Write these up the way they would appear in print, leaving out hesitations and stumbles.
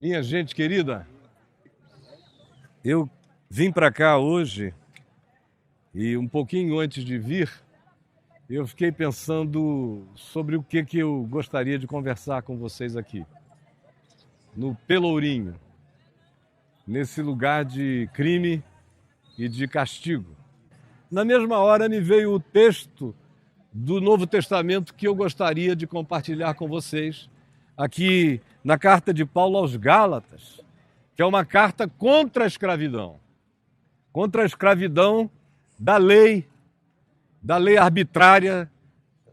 Minha gente querida, eu vim para cá hoje e um pouquinho antes de vir, eu fiquei pensando sobre o que eu gostaria de conversar com vocês aqui, no Pelourinho, nesse lugar de crime e de castigo. Na mesma hora me veio o texto do Novo Testamento que eu gostaria de compartilhar com vocês, aqui na carta de Paulo aos Gálatas, que é uma carta contra a escravidão da lei arbitrária,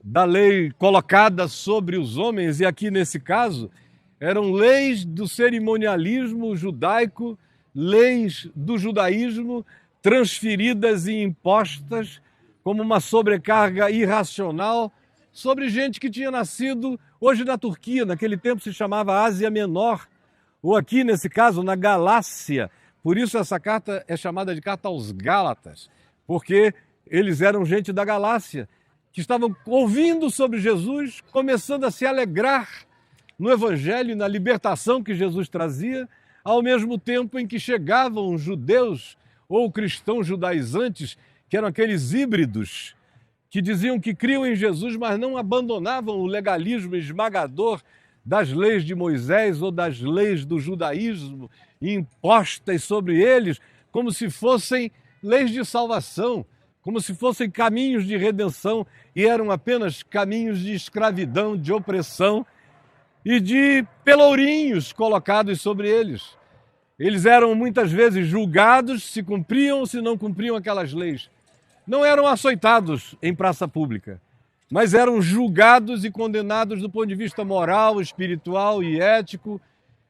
da lei colocada sobre os homens, e aqui nesse caso eram leis do cerimonialismo judaico, leis do judaísmo transferidas e impostas como uma sobrecarga irracional sobre gente que tinha nascido hoje na Turquia, naquele tempo se chamava Ásia Menor, ou aqui nesse caso na Galácia. Por isso essa carta é chamada de carta aos Gálatas, porque eles eram gente da Galácia, que estavam ouvindo sobre Jesus, começando a se alegrar no Evangelho e na libertação que Jesus trazia, ao mesmo tempo em que chegavam judeus ou cristãos judaizantes, que eram aqueles híbridos, que diziam que criam em Jesus, mas não abandonavam o legalismo esmagador das leis de Moisés ou das leis do judaísmo impostas sobre eles, como se fossem leis de salvação, como se fossem caminhos de redenção, e eram apenas caminhos de escravidão, de opressão e de pelourinhos colocados sobre eles. Eles eram muitas vezes julgados se cumpriam ou se não cumpriam aquelas leis. Não eram açoitados em praça pública, mas eram julgados e condenados do ponto de vista moral, espiritual e ético,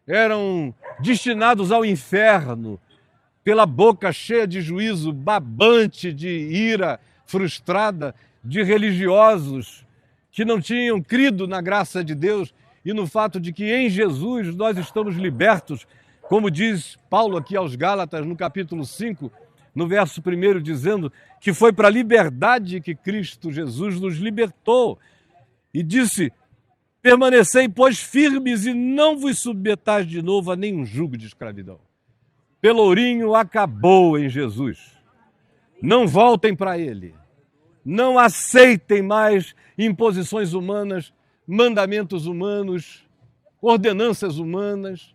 eram destinados ao inferno pela boca cheia de juízo, babante de ira frustrada de religiosos que não tinham crido na graça de Deus e no fato de que em Jesus nós estamos libertos, como diz Paulo aqui aos Gálatas no capítulo 5, no verso 1, dizendo que foi para a liberdade que Cristo Jesus nos libertou. E disse: permanecei, pois, firmes e não vos submetais de novo a nenhum jugo de escravidão. Pelourinho acabou em Jesus. Não voltem para ele. Não aceitem mais imposições humanas, mandamentos humanos, ordenanças humanas,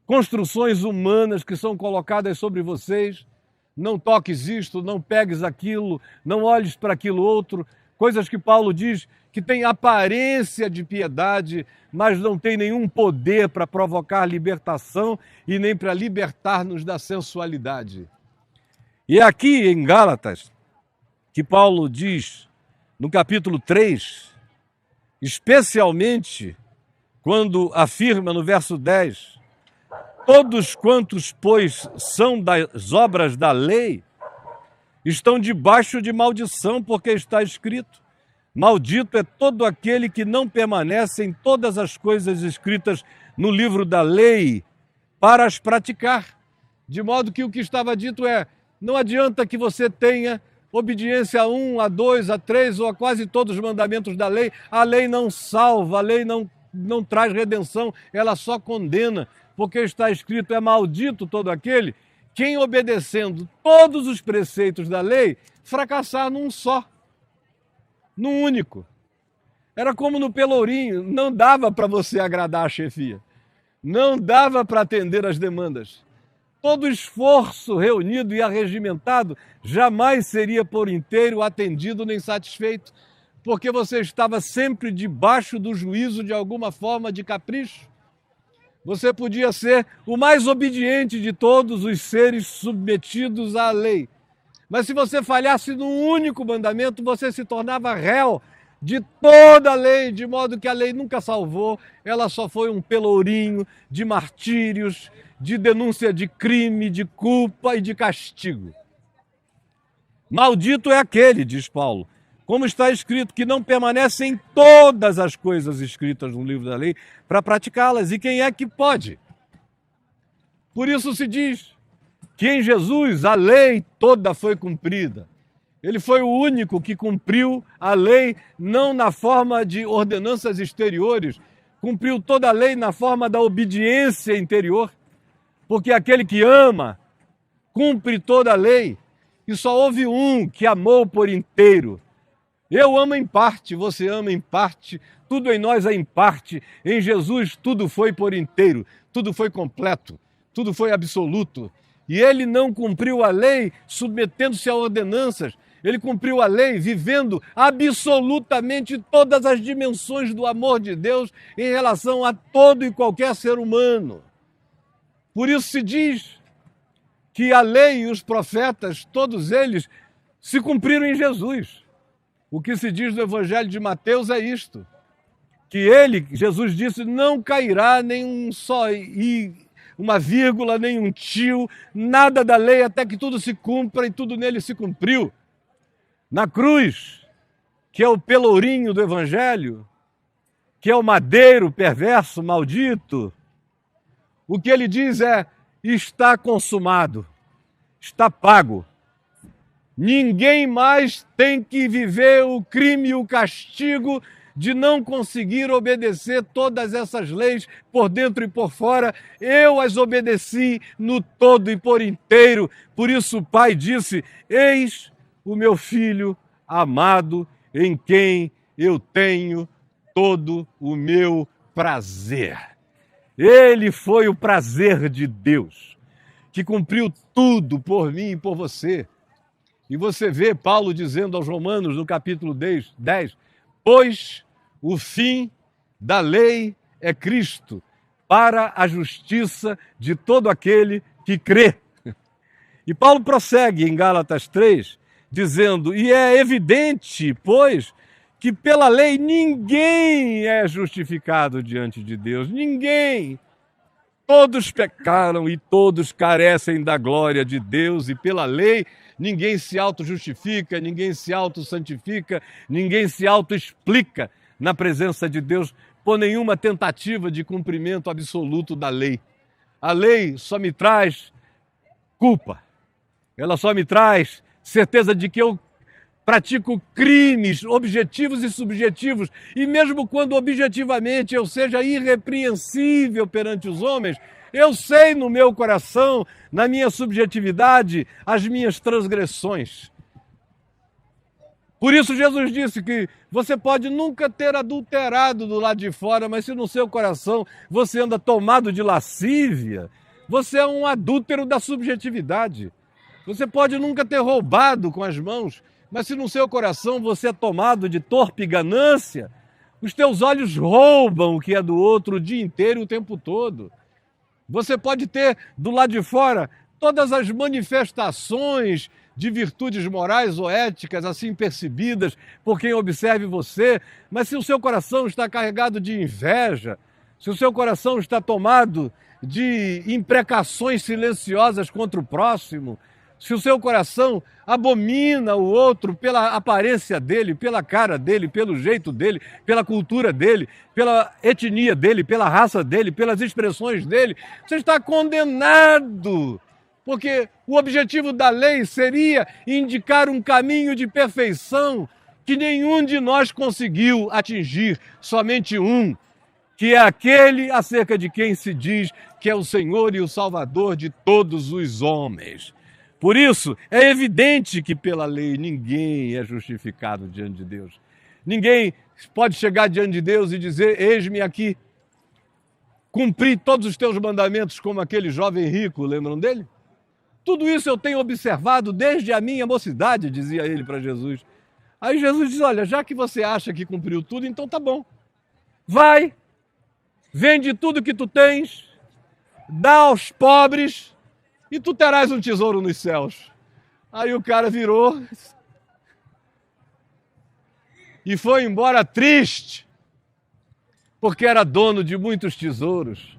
construções humanas que são colocadas sobre vocês. Não toques isto, não pegues aquilo, não olhes para aquilo outro. Coisas que Paulo diz que tem aparência de piedade, mas não tem nenhum poder para provocar libertação e nem para libertar-nos da sensualidade. E é aqui em Gálatas que Paulo diz, no capítulo 3, especialmente quando afirma no verso 10, todos quantos, pois, são das obras da lei, estão debaixo de maldição, porque está escrito: maldito é todo aquele que não permanece em todas as coisas escritas no livro da lei para as praticar. De modo que o que estava dito é: não adianta que você tenha obediência a 1, a 2, a 3 ou a quase todos os mandamentos da lei. A lei não salva, a lei não traz redenção, ela só condena. Porque está escrito: é maldito todo aquele quem, obedecendo todos os preceitos da lei, fracassar num só, num único. Era como no Pelourinho, não dava para você agradar a chefia, não dava para atender as demandas. Todo esforço reunido e arregimentado jamais seria por inteiro atendido nem satisfeito, porque você estava sempre debaixo do juízo de alguma forma de capricho. Você podia ser o mais obediente de todos os seres submetidos à lei. Mas se você falhasse num único mandamento, você se tornava réu de toda a lei, de modo que a lei nunca salvou, ela só foi um pelourinho de martírios, de denúncia de crime, de culpa e de castigo. Maldito é aquele, diz Paulo, como está escrito, que não permanece em todas as coisas escritas no livro da lei para praticá-las. E quem é que pode? Por isso se diz que em Jesus a lei toda foi cumprida. Ele foi o único que cumpriu a lei, não na forma de ordenanças exteriores, cumpriu toda a lei na forma da obediência interior, porque aquele que ama cumpre toda a lei, e só houve um que amou por inteiro. Eu amo em parte, você ama em parte, tudo em nós é em parte. Em Jesus tudo foi por inteiro, tudo foi completo, tudo foi absoluto. E ele não cumpriu a lei submetendo-se a ordenanças, ele cumpriu a lei vivendo absolutamente todas as dimensões do amor de Deus em relação a todo e qualquer ser humano. Por isso se diz que a lei e os profetas, todos eles, se cumpriram em Jesus. O que se diz no Evangelho de Mateus é isto, que ele, Jesus disse, não cairá nem um só i, uma vírgula, nem um tio, nada da lei até que tudo se cumpra, e tudo nele se cumpriu. Na cruz, que é o pelourinho do Evangelho, que é o madeiro perverso, maldito, o que ele diz é, está consumado, está pago. Ninguém mais tem que viver o crime e o castigo de não conseguir obedecer todas essas leis por dentro e por fora. Eu as obedeci no todo e por inteiro. Por isso o Pai disse, eis o meu Filho amado, em quem eu tenho todo o meu prazer. Ele foi o prazer de Deus, que cumpriu tudo por mim e por você. E você vê Paulo dizendo aos Romanos, no capítulo 10, pois o fim da lei é Cristo, para a justiça de todo aquele que crê. E Paulo prossegue em Gálatas 3, dizendo, e é evidente, pois, que pela lei ninguém é justificado diante de Deus, ninguém. Todos pecaram e todos carecem da glória de Deus, e pela lei ninguém se auto-justifica, ninguém se auto-santifica, ninguém se auto-explica na presença de Deus por nenhuma tentativa de cumprimento absoluto da lei. A lei só me traz culpa, ela só me traz certeza de que eu pratico crimes objetivos e subjetivos, e mesmo quando objetivamente eu seja irrepreensível perante os homens, eu sei no meu coração, na minha subjetividade, as minhas transgressões. Por isso Jesus disse que você pode nunca ter adulterado do lado de fora, mas se no seu coração você anda tomado de lascívia, você é um adúltero da subjetividade. Você pode nunca ter roubado com as mãos, mas se no seu coração você é tomado de torpe ganância, os teus olhos roubam o que é do outro o dia inteiro e o tempo todo. Você pode ter do lado de fora todas as manifestações de virtudes morais ou éticas assim percebidas por quem observe você, mas se o seu coração está carregado de inveja, se o seu coração está tomado de imprecações silenciosas contra o próximo, se o seu coração abomina o outro pela aparência dele, pela cara dele, pelo jeito dele, pela cultura dele, pela etnia dele, pela raça dele, pelas expressões dele, você está condenado. Porque o objetivo da lei seria indicar um caminho de perfeição que nenhum de nós conseguiu atingir, somente um, que é aquele acerca de quem se diz que é o Senhor e o Salvador de todos os homens. Por isso, é evidente que pela lei ninguém é justificado diante de Deus. Ninguém pode chegar diante de Deus e dizer, eis-me aqui, cumpri todos os teus mandamentos como aquele jovem rico, lembram dele? Tudo isso eu tenho observado desde a minha mocidade, dizia ele para Jesus. Aí Jesus diz, olha, já que você acha que cumpriu tudo, então tá bom. Vai, vende tudo que tu tens, dá aos pobres e tu terás um tesouro nos céus. Aí o cara virou e foi embora triste, porque era dono de muitos tesouros.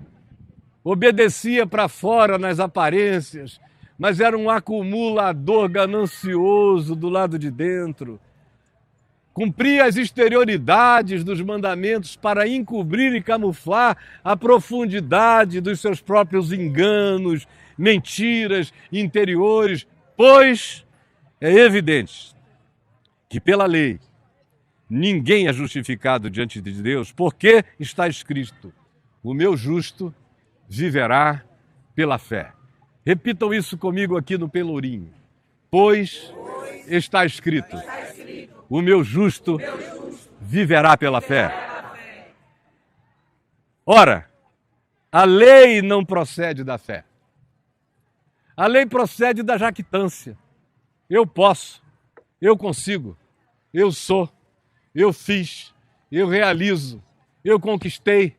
Obedecia para fora nas aparências, mas era um acumulador ganancioso do lado de dentro. Cumpria as exterioridades dos mandamentos para encobrir e camuflar a profundidade dos seus próprios enganos, mentiras interiores, pois é evidente que pela lei Ninguém é justificado diante de Deus, porque está escrito: o meu justo viverá pela fé. Repitam isso comigo aqui no Pelourinho. Pois está escrito: o meu justo viverá pela fé. Ora, a lei não procede da fé. A lei procede da jactância. Eu posso, eu consigo, eu sou, eu fiz, eu realizo, eu conquistei.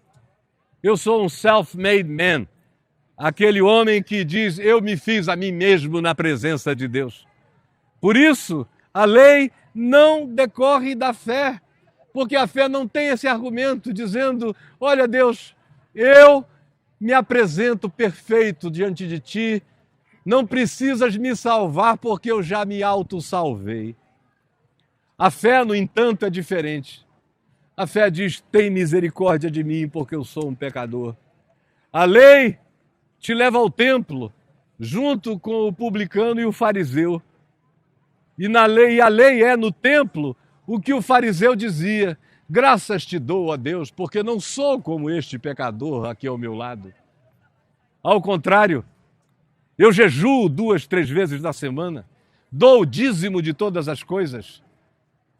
Eu sou um self-made man. Aquele homem que diz: eu me fiz a mim mesmo na presença de Deus. Por isso, a lei não decorre da fé, porque a fé não tem esse argumento dizendo: olha, Deus, eu me apresento perfeito diante de ti, não precisas me salvar porque eu já me autossalvei. A fé, no entanto, é diferente. A fé diz: tem misericórdia de mim porque eu sou um pecador. A lei te leva ao templo, junto com o publicano e o fariseu. E a lei é no templo o que o fariseu dizia: graças te dou a Deus, porque não sou como este pecador aqui ao meu lado. Ao contrário, eu jejuo 2, 3 vezes na semana, dou o dízimo de todas as coisas.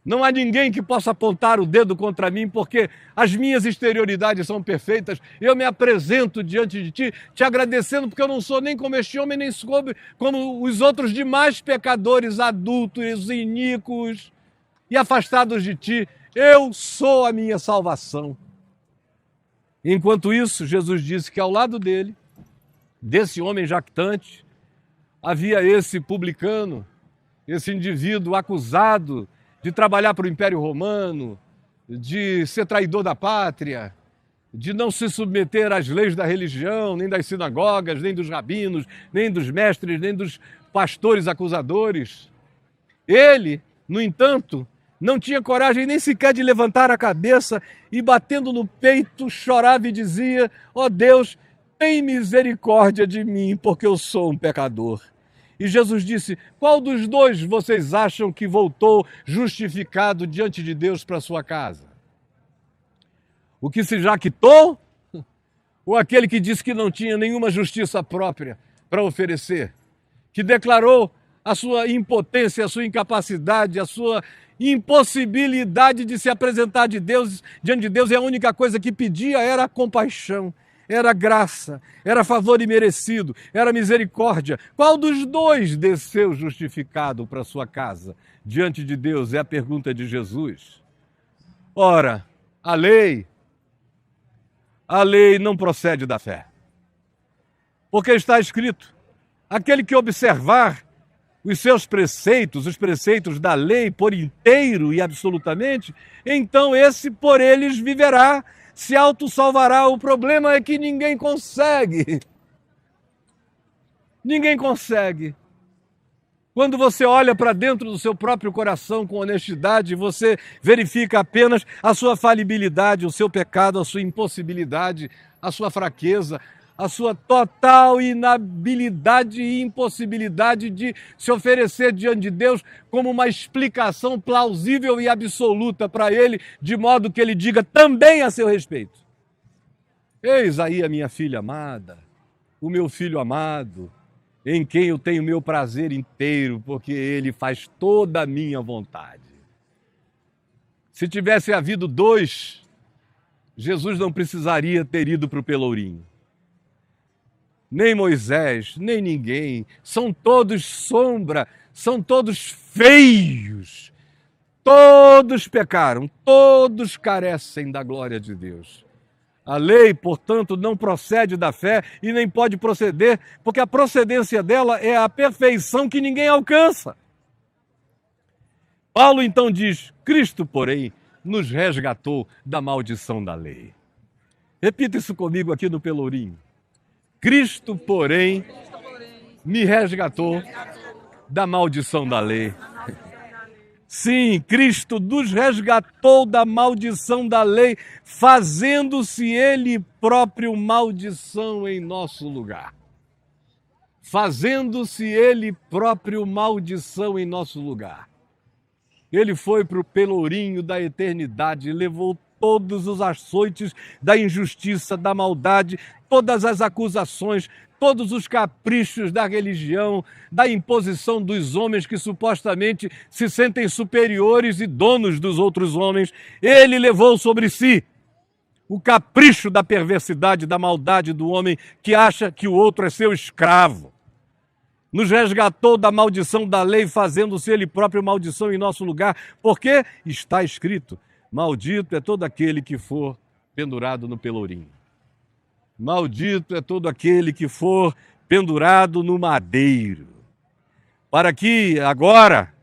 Não há ninguém que possa apontar o dedo contra mim, porque as minhas exterioridades são perfeitas. Eu me apresento diante de ti, te agradecendo, porque eu não sou nem como este homem, nem como os outros demais pecadores, adúlteros, iníquos e afastados de ti. Eu sou a minha salvação. Enquanto isso, Jesus disse que ao lado dele, desse homem jactante, havia esse publicano, esse indivíduo acusado de trabalhar para o Império Romano, de ser traidor da pátria, de não se submeter às leis da religião, nem das sinagogas, nem dos rabinos, nem dos mestres, nem dos pastores acusadores. Ele, no entanto, não tinha coragem nem sequer de levantar a cabeça e, batendo no peito, chorava e dizia: ó Deus, tem misericórdia de mim, porque eu sou um pecador. E Jesus disse: qual dos dois vocês acham que voltou justificado diante de Deus para sua casa? O que se jactou? Ou aquele que disse que não tinha nenhuma justiça própria para oferecer? Que declarou a sua impotência, a sua incapacidade, a sua impossibilidade de se apresentar diante de Deus, e a única coisa que pedia era compaixão. Era graça, era favor imerecido, era misericórdia. Qual dos dois desceu justificado para sua casa diante de Deus? É a pergunta de Jesus. Ora, a lei não procede da fé. Porque está escrito: aquele que observar os seus preceitos, os preceitos da lei por inteiro e absolutamente, então esse por eles viverá, se autossalvará. O problema é que ninguém consegue. Ninguém consegue. Quando você olha para dentro do seu próprio coração com honestidade, você verifica apenas a sua falibilidade, o seu pecado, a sua impossibilidade, a sua fraqueza, a sua total inabilidade e impossibilidade de se oferecer diante de Deus como uma explicação plausível e absoluta para Ele, de modo que Ele diga também a seu respeito: eis aí a minha filha amada, o meu filho amado, em quem eu tenho meu prazer inteiro, porque Ele faz toda a minha vontade. Se tivesse havido dois, Jesus não precisaria ter ido para o Pelourinho. Nem Moisés, nem ninguém. São todos sombra, são todos feios. Todos pecaram, todos carecem da glória de Deus. A lei, portanto, não procede da fé e nem pode proceder, porque a procedência dela é a perfeição que ninguém alcança. Paulo então diz: Cristo, porém, nos resgatou da maldição da lei. Repita isso comigo aqui no Pelourinho. Cristo, porém, me resgatou da maldição da lei. Sim, Cristo nos resgatou da maldição da lei, fazendo-se Ele próprio maldição em nosso lugar. Fazendo-se Ele próprio maldição em nosso lugar. Ele foi para o pelourinho da eternidade, levou todos os açoites da injustiça, da maldade, todas as acusações, todos os caprichos da religião, da imposição dos homens que supostamente se sentem superiores e donos dos outros homens. Ele levou sobre si o capricho da perversidade, da maldade do homem que acha que o outro é seu escravo. Nos resgatou da maldição da lei, fazendo-se ele próprio maldição em nosso lugar, porque está escrito: maldito é todo aquele que for pendurado no pelourinho. Maldito é todo aquele que for pendurado no madeiro. Para que agora,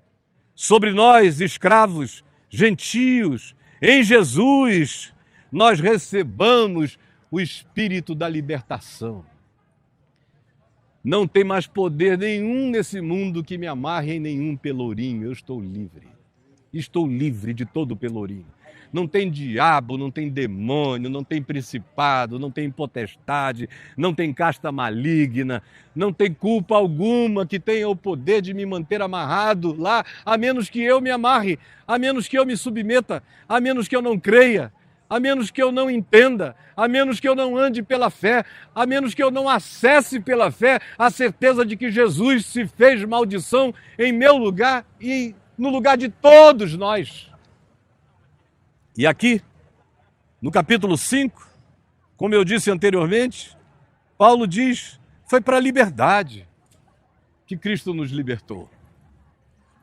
sobre nós, escravos, gentios, em Jesus, nós recebamos o espírito da libertação. Não tem mais poder nenhum nesse mundo que me amarre em nenhum pelourinho. Eu estou livre. Estou livre de todo pelourinho. Não tem diabo, não tem demônio, não tem principado, não tem potestade, não tem casta maligna, não tem culpa alguma que tenha o poder de me manter amarrado lá, a menos que eu me amarre, a menos que eu me submeta, a menos que eu não creia, a menos que eu não entenda, a menos que eu não ande pela fé, a menos que eu não acesse pela fé a certeza de que Jesus se fez maldição em meu lugar e no lugar de todos nós. E aqui, no capítulo 5, como eu disse anteriormente, Paulo diz: foi para a liberdade que Cristo nos libertou.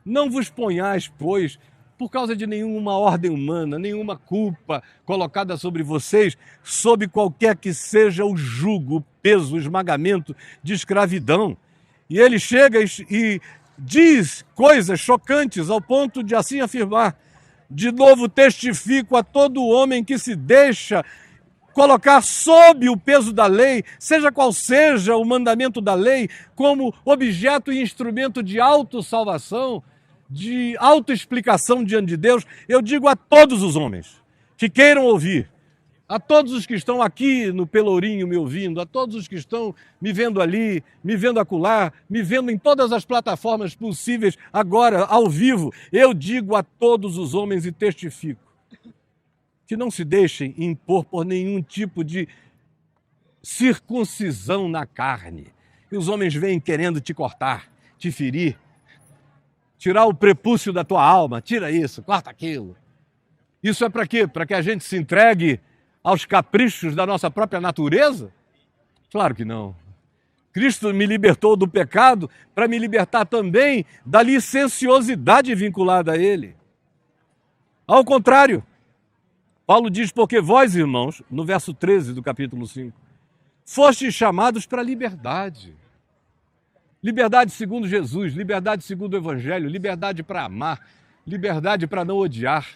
Não vos ponhais, pois, por causa de nenhuma ordem humana, nenhuma culpa colocada sobre vocês, sob qualquer que seja o jugo, o peso, o esmagamento de escravidão. E ele chega e diz coisas chocantes ao ponto de assim afirmar: de novo testifico a todo homem que se deixa colocar sob o peso da lei, seja qual seja o mandamento da lei, como objeto e instrumento de autossalvação, de autoexplicação diante de Deus. Eu digo a todos os homens que queiram ouvir, a todos os que estão aqui no pelourinho me ouvindo, a todos os que estão me vendo ali, me vendo acolá, me vendo em todas as plataformas possíveis agora, ao vivo, eu digo a todos os homens e testifico que não se deixem impor por nenhum tipo de circuncisão na carne. E os homens vêm querendo te cortar, te ferir, tirar o prepúcio da tua alma, tira isso, corta aquilo. Isso é para quê? Para que a gente se entregue aos caprichos da nossa própria natureza? Claro que não. Cristo me libertou do pecado para me libertar também da licenciosidade vinculada a ele. Ao contrário, Paulo diz: porque vós, irmãos, no verso 13 do capítulo 5, fostes chamados para a liberdade. Liberdade segundo Jesus, liberdade segundo o Evangelho, liberdade para amar, liberdade para não odiar,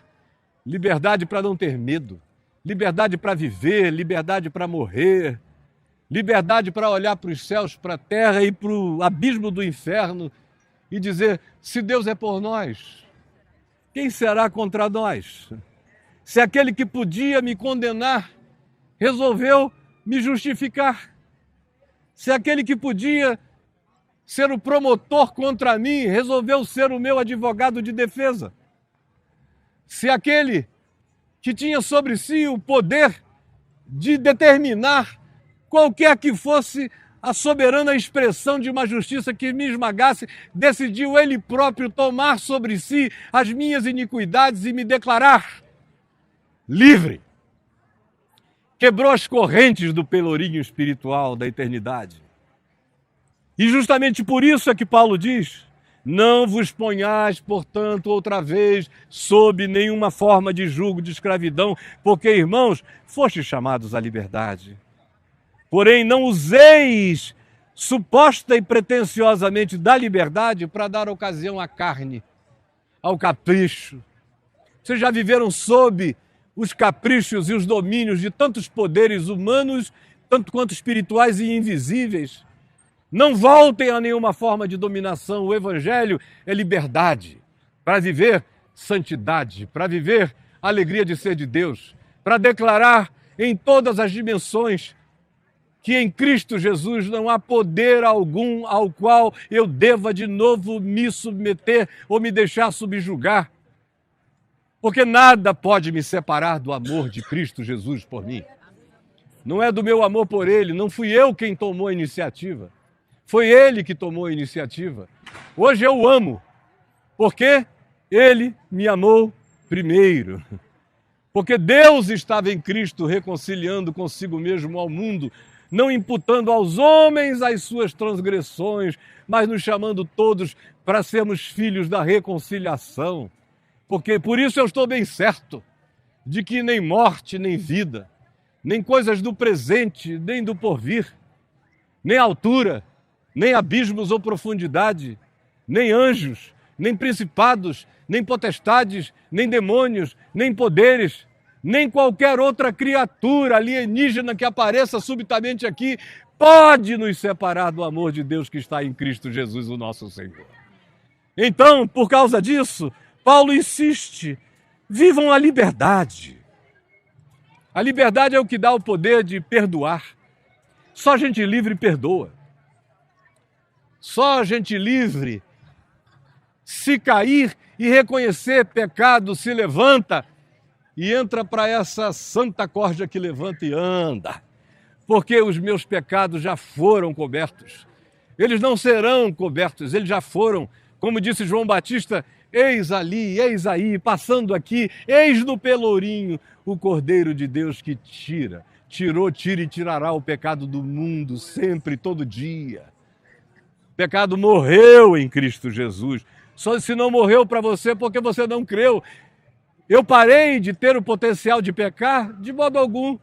liberdade para não ter medo, liberdade para viver, liberdade para morrer, liberdade para olhar para os céus, para a terra e para o abismo do inferno e dizer: se Deus é por nós, quem será contra nós? Se aquele que podia me condenar resolveu me justificar, se aquele que podia ser o promotor contra mim resolveu ser o meu advogado de defesa, se aquele que tinha sobre si o poder de determinar qualquer que fosse a soberana expressão de uma justiça que me esmagasse, decidiu ele próprio tomar sobre si as minhas iniquidades e me declarar livre. Quebrou as correntes do pelourinho espiritual da eternidade. E justamente por isso é que Paulo diz: não vos ponhais, portanto, outra vez, sob nenhuma forma de jugo de escravidão, porque, irmãos, fostes chamados à liberdade. Porém, não useis suposta e pretensiosamente da liberdade para dar ocasião à carne, ao capricho. Vocês já viveram sob os caprichos e os domínios de tantos poderes humanos, tanto quanto espirituais e invisíveis. Não voltem a nenhuma forma de dominação. O Evangelho é liberdade para viver santidade, para viver a alegria de ser de Deus, para declarar em todas as dimensões que em Cristo Jesus não há poder algum ao qual eu deva de novo me submeter ou me deixar subjugar. Porque nada pode me separar do amor de Cristo Jesus por mim. Não é do meu amor por Ele, não fui eu quem tomou a iniciativa. Foi Ele que tomou a iniciativa. Hoje eu o amo, porque Ele me amou primeiro. Porque Deus estava em Cristo reconciliando consigo mesmo ao mundo, não imputando aos homens as suas transgressões, mas nos chamando todos para sermos filhos da reconciliação. Porque por isso eu estou bem certo de que nem morte, nem vida, nem coisas do presente, nem do porvir, nem altura, nem abismos ou profundidade, nem anjos, nem principados, nem potestades, nem demônios, nem poderes, nem qualquer outra criatura alienígena que apareça subitamente aqui pode nos separar do amor de Deus que está em Cristo Jesus, o nosso Senhor. Então, por causa disso, Paulo insiste, vivam a liberdade. A liberdade é o que dá o poder de perdoar. Só gente livre perdoa. Só gente livre, se cair e reconhecer pecado, se levanta e entra para essa santa corda que levanta e anda. Porque os meus pecados já foram cobertos. Eles não serão cobertos, eles já foram. Como disse João Batista, eis ali, eis aí, passando aqui, eis no pelourinho o Cordeiro de Deus que tirou, tira e tirará o pecado do mundo, sempre, todo dia. O pecado morreu em Cristo Jesus. Só se não morreu para você porque você não creu. Eu parei de ter o potencial de pecar? De modo algum.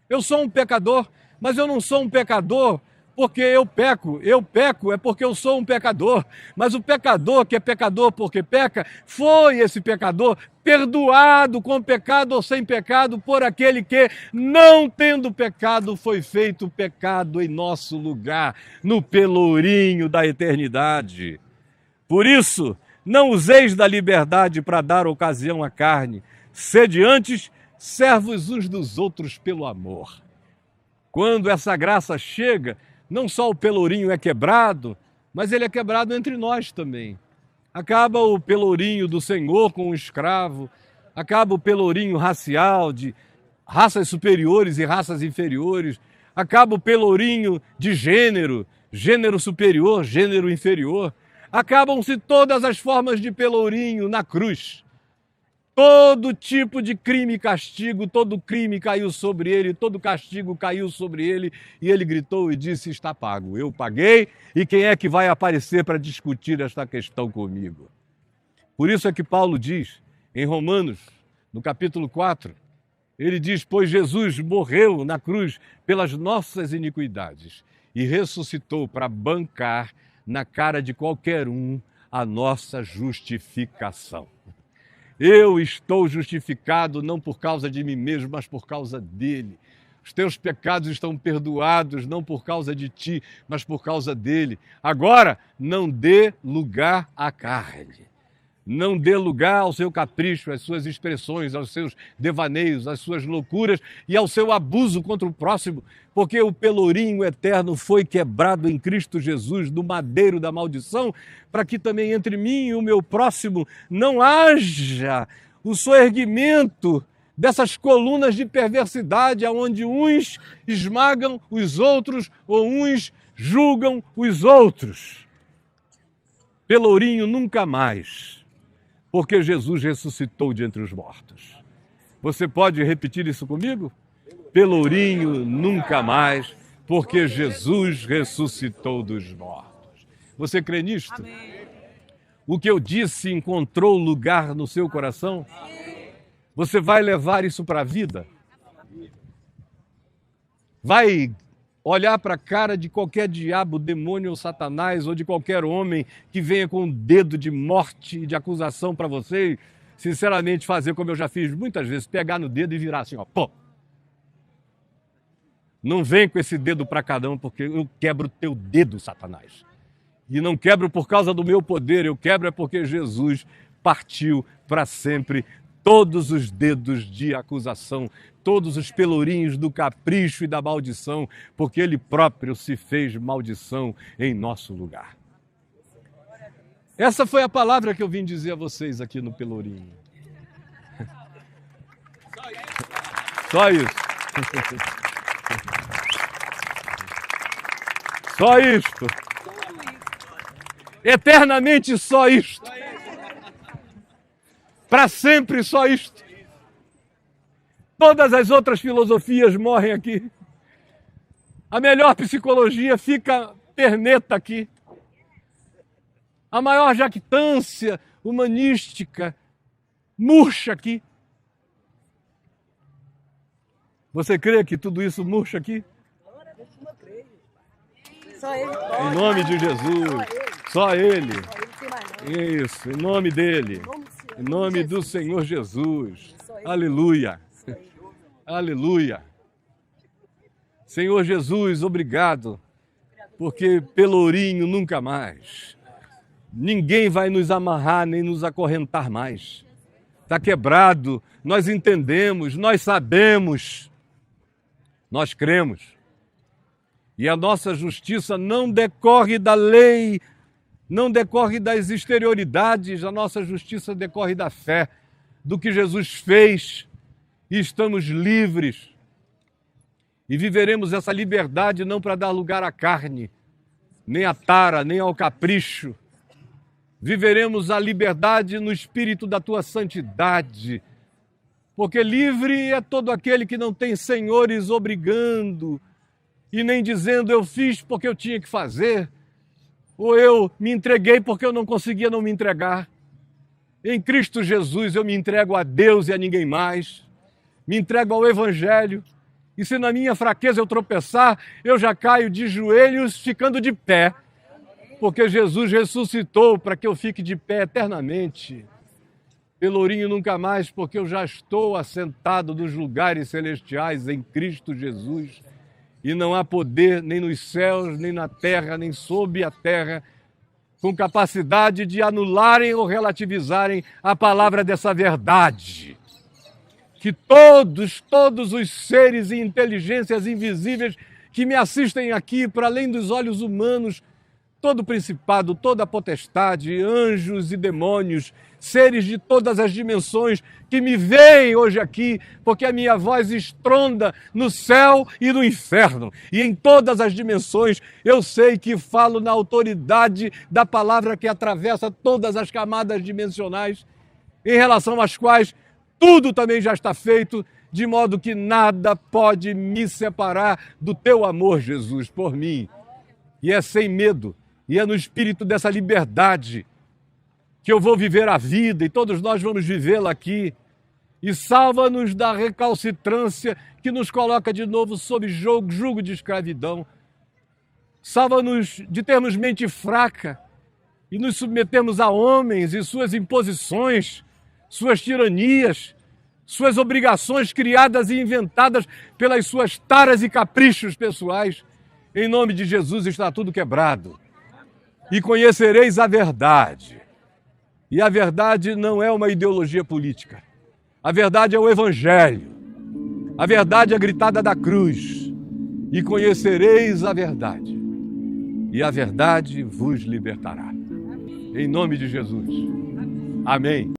Eu sou um pecador, mas eu não sou um pecador porque eu peco. Eu peco é porque eu sou um pecador. Mas o pecador que é pecador porque peca, foi esse pecador perdoado com pecado ou sem pecado por aquele que, não tendo pecado, foi feito pecado em nosso lugar, no pelourinho da eternidade. Por isso, não useis da liberdade para dar ocasião à carne, sede antes servos uns dos outros pelo amor. Quando essa graça chega, não só o pelourinho é quebrado, mas ele é quebrado entre nós também. Acaba o pelourinho do senhor com o escravo, acaba o pelourinho racial de raças superiores e raças inferiores, acaba o pelourinho de gênero, gênero superior, gênero inferior. Acabam-se todas as formas de pelourinho na cruz. Todo tipo de crime e castigo, todo crime caiu sobre ele, todo castigo caiu sobre ele, e ele gritou e disse, está pago, eu paguei, e quem é que vai aparecer para discutir esta questão comigo? Por isso é que Paulo diz, em Romanos, no capítulo 4, ele diz, pois Jesus morreu na cruz pelas nossas iniquidades e ressuscitou para bancar na cara de qualquer um a nossa justificação. Eu estou justificado não por causa de mim mesmo, mas por causa dele. Os teus pecados estão perdoados não por causa de ti, mas por causa dele. Agora, não dê lugar à carne. Não dê lugar ao seu capricho, às suas expressões, aos seus devaneios, às suas loucuras e ao seu abuso contra o próximo, porque o pelourinho eterno foi quebrado em Cristo Jesus, do madeiro da maldição, para que também entre mim e o meu próximo não haja o soerguimento dessas colunas de perversidade, onde uns esmagam os outros ou uns julgam os outros. Pelourinho nunca mais. Porque Jesus ressuscitou de entre os mortos. Você pode repetir isso comigo? Pelourinho nunca mais, porque Jesus ressuscitou dos mortos. Você crê nisto? Amém. O que eu disse encontrou lugar no seu coração? Você vai levar isso para a vida? Vai olhar para a cara de qualquer diabo, demônio ou satanás, ou de qualquer homem que venha com um dedo de morte e de acusação para você, e, sinceramente, fazer como eu já fiz muitas vezes, pegar no dedo e virar assim, ó, pô. Não vem com esse dedo para cada um, porque eu quebro o teu dedo, Satanás. E não quebro por causa do meu poder, eu quebro é porque Jesus partiu para sempre todos os dedos de acusação, todos os pelourinhos do capricho e da maldição, porque ele próprio se fez maldição em nosso lugar. Essa foi a palavra que eu vim dizer a vocês aqui no pelourinho. Só isso. Só isto. Eternamente só isto. Para sempre só isto. Todas as outras filosofias morrem aqui. A melhor psicologia fica perneta aqui. A maior jactância humanística murcha aqui. Você crê que tudo isso murcha aqui? Só ele pode. Em nome de Jesus. Só Ele. Isso, em nome dEle. Em nome do Senhor Jesus. Aleluia. Aleluia. Senhor Jesus, obrigado, porque pelourinho nunca mais. Ninguém vai nos amarrar nem nos acorrentar mais. Está quebrado, nós entendemos, nós sabemos, nós cremos. E a nossa justiça não decorre da lei, não decorre das exterioridades, a nossa justiça decorre da fé, do que Jesus fez, e estamos livres. E viveremos essa liberdade não para dar lugar à carne, nem à tara, nem ao capricho. Viveremos a liberdade no espírito da tua santidade, porque livre é todo aquele que não tem senhores obrigando e nem dizendo eu fiz porque eu tinha que fazer, ou eu me entreguei porque eu não conseguia não me entregar. Em Cristo Jesus eu me entrego a Deus e a ninguém mais, me entrego ao Evangelho, e se na minha fraqueza eu tropeçar, eu já caio de joelhos ficando de pé, porque Jesus ressuscitou para que eu fique de pé eternamente. Pelourinho nunca mais, porque eu já estou assentado nos lugares celestiais em Cristo Jesus, e não há poder nem nos céus, nem na terra, nem sob a terra, com capacidade de anularem ou relativizarem a palavra dessa verdade. Que todos os seres e inteligências invisíveis que me assistem aqui, para além dos olhos humanos, todo principado, toda potestade, anjos e demônios, seres de todas as dimensões que me veem hoje aqui, porque a minha voz estronda no céu e no inferno. E em todas as dimensões eu sei que falo na autoridade da palavra que atravessa todas as camadas dimensionais, em relação às quais tudo também já está feito, de modo que nada pode me separar do teu amor, Jesus, por mim. E é sem medo, e é no espírito dessa liberdade que eu vou viver a vida, e todos nós vamos vivê-la aqui. E salva-nos da recalcitrância que nos coloca de novo sob jugo de escravidão. Salva-nos de termos mente fraca e nos submetermos a homens e suas imposições, suas tiranias, suas obrigações criadas e inventadas pelas suas taras e caprichos pessoais. Em nome de Jesus está tudo quebrado. E conhecereis a verdade. E a verdade não é uma ideologia política. A verdade é o Evangelho. A verdade é a gritada da cruz. E conhecereis a verdade. E a verdade vos libertará. Em nome de Jesus. Amém.